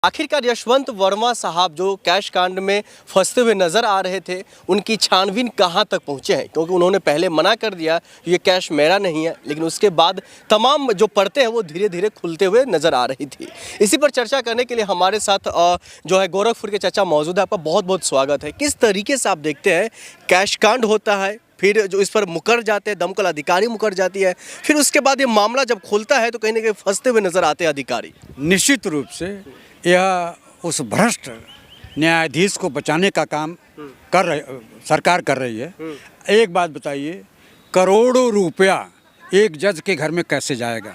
आखिरकार यशवंत वर्मा साहब जो कैश कांड में फंसते हुए नजर आ रहे थे, उनकी छानबीन कहां तक पहुंचे हैं? क्योंकि उन्होंने पहले मना कर दिया ये कैश मेरा नहीं है, लेकिन उसके बाद तमाम जो परतें हैं वो धीरे धीरे खुलते हुए नजर आ रही थी। इसी पर चर्चा करने के लिए हमारे साथ जो है गोरखपुर के चाचा मौजूद है। आपका बहुत बहुत स्वागत है। किस तरीके से आप देखते हैं कैश कांड होता है, फिर जो इस पर मुकर जाते हैं, दमकल अधिकारी मुकर जाती है, फिर उसके बाद ये मामला जब खुलता है तो कहीं ना कहीं फंसते हुए नजर आते हैं अधिकारी। निश्चित रूप से यह उस भ्रष्ट न्यायाधीश को बचाने का काम सरकार कर रही है। एक बात बताइए, करोड़ों रुपया एक जज के घर में कैसे जाएगा?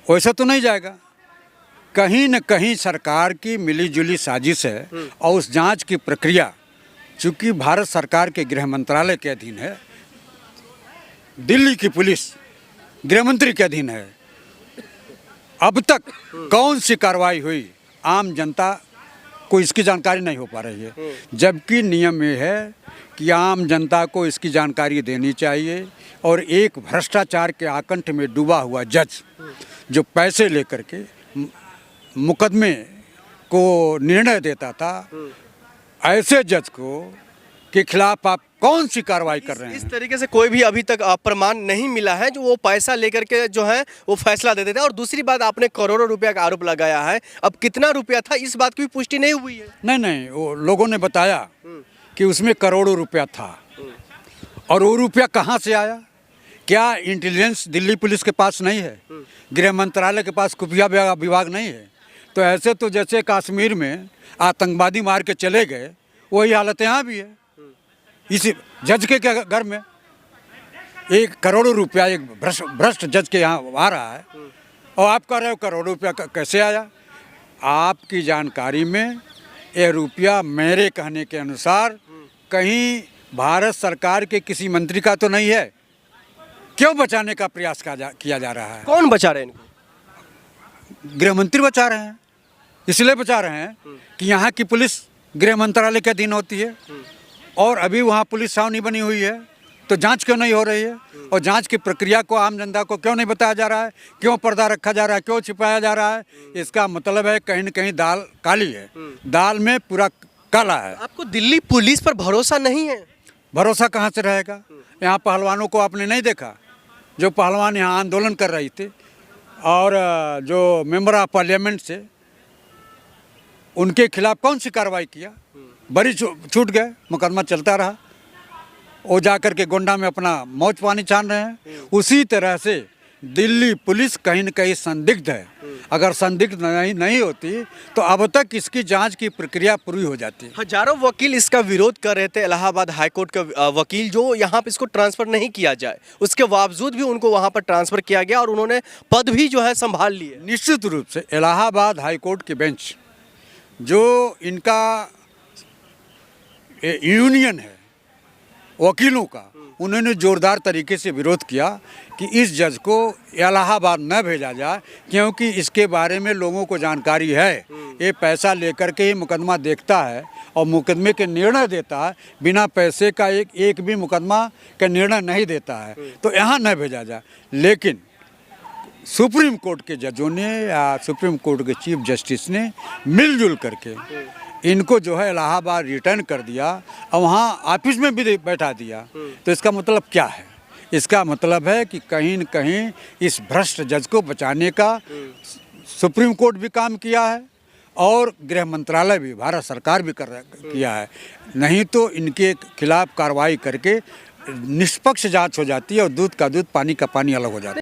वैसा तो नहीं जाएगा। कहीं न कहीं सरकार की मिलीजुली साजिश है और उस जांच की प्रक्रिया चूँकि भारत सरकार के गृह मंत्रालय के अधीन है, दिल्ली की पुलिस गृह मंत्री के अधीन है, अब तक कौन सी कार्रवाई हुई आम जनता को इसकी जानकारी नहीं हो पा रही है। जबकि नियम ये है कि आम जनता को इसकी जानकारी देनी चाहिए। और एक भ्रष्टाचार के आकंठ में डूबा हुआ जज जो पैसे लेकर के मुकदमे को निर्णय देता था, ऐसे जज को के खिलाफ आप कौन सी कार्रवाई कर रहे हैं? इस तरीके से कोई भी अभी तक प्रमाण नहीं मिला है जो वो पैसा लेकर के जो है वो फैसला दे देते हैं। और दूसरी बात, आपने करोड़ों रुपया का आरोप लगाया है, अब कितना रुपया था इस बात की भी पुष्टि नहीं हुई है। नहीं, वो लोगों ने बताया कि उसमें करोड़ों रुपया था। और वो रुपया कहाँ से आया? क्या इंटेलिजेंस दिल्ली पुलिस के पास नहीं है? गृह मंत्रालय के पास खुफिया विभाग नहीं है? तो ऐसे तो जैसे कश्मीर में आतंकवादी मार के चले गए, वही हालत यहाँ भी है। इसी जज के घर में 1 करोड़ रुपया एक भ्रष्ट जज के यहाँ आ रहा है और आप कह रहे हो करोड़ रुपया कैसे आया? आपकी जानकारी में ये रुपया मेरे कहने के अनुसार कहीं भारत सरकार के किसी मंत्री का तो नहीं है। क्यों बचाने का प्रयास किया जा रहा है? कौन बचा रहे हैं इनको? गृह मंत्री बचा रहे हैं। इसलिए बचा रहे हैं कि यहाँ की पुलिस गृह मंत्रालय के अधीन होती है और अभी वहाँ पुलिस छावनी बनी हुई है, तो जांच क्यों नहीं हो रही है? और जांच की प्रक्रिया को आम जनता को क्यों नहीं बताया जा रहा है? क्यों पर्दा रखा जा रहा है? क्यों छिपाया जा रहा है? इसका मतलब है कहीं न कहीं दाल काली है, दाल में पूरा काला है। आपको दिल्ली पुलिस पर भरोसा नहीं है? भरोसा कहाँ से रहेगा? यहाँ पहलवानों को आपने नहीं देखा? जो पहलवान यहाँ आंदोलन कर रही थी और जो मेंबर ऑफ पार्लियामेंट से उनके खिलाफ कौन सी कार्रवाई किया? बड़ी छूट गए, मुकदमा चलता रहा। वो जाकर के गोंडा में अपना मौज पानी छान रहे हैं। उसी तरह से दिल्ली पुलिस कहीं न कहीं संदिग्ध है। अगर संदिग्ध नहीं होती तो अब तक इसकी जांच की प्रक्रिया पूरी हो जाती। हजारों वकील इसका विरोध कर रहे थे, इलाहाबाद हाईकोर्ट के वकील, जो यहाँ पे इसको ट्रांसफर नहीं किया जाए, उसके बावजूद भी उनको वहाँ पर ट्रांसफर किया गया और उन्होंने पद भी जो है संभाल लिए। निश्चित रूप से इलाहाबाद हाईकोर्ट की बेंच जो इनका यूनियन है वकीलों का, उन्होंने जोरदार तरीके से विरोध किया कि इस जज को इलाहाबाद न भेजा जाए, क्योंकि इसके बारे में लोगों को जानकारी है। ये पैसा लेकर के ही मुकदमा देखता है और मुकदमे के निर्णय देता है, बिना पैसे का एक भी मुकदमा का निर्णय नहीं देता है, तो यहाँ न भेजा जाए। लेकिन सुप्रीम कोर्ट के जजों ने या सुप्रीम कोर्ट के चीफ जस्टिस ने मिलजुल करके इनको जो है इलाहाबाद रिटर्न कर दिया और वहाँ ऑफिस में भी बैठा दिया। तो इसका मतलब क्या है? इसका मतलब है कि कहीं न कहीं इस भ्रष्ट जज को बचाने का सुप्रीम कोर्ट भी काम किया है और गृह मंत्रालय भी, भारत सरकार भी किया है। नहीं तो इनके खिलाफ कार्रवाई करके निष्पक्ष जांच हो जाती है और दूध का दूध पानी का पानी अलग हो जाता है।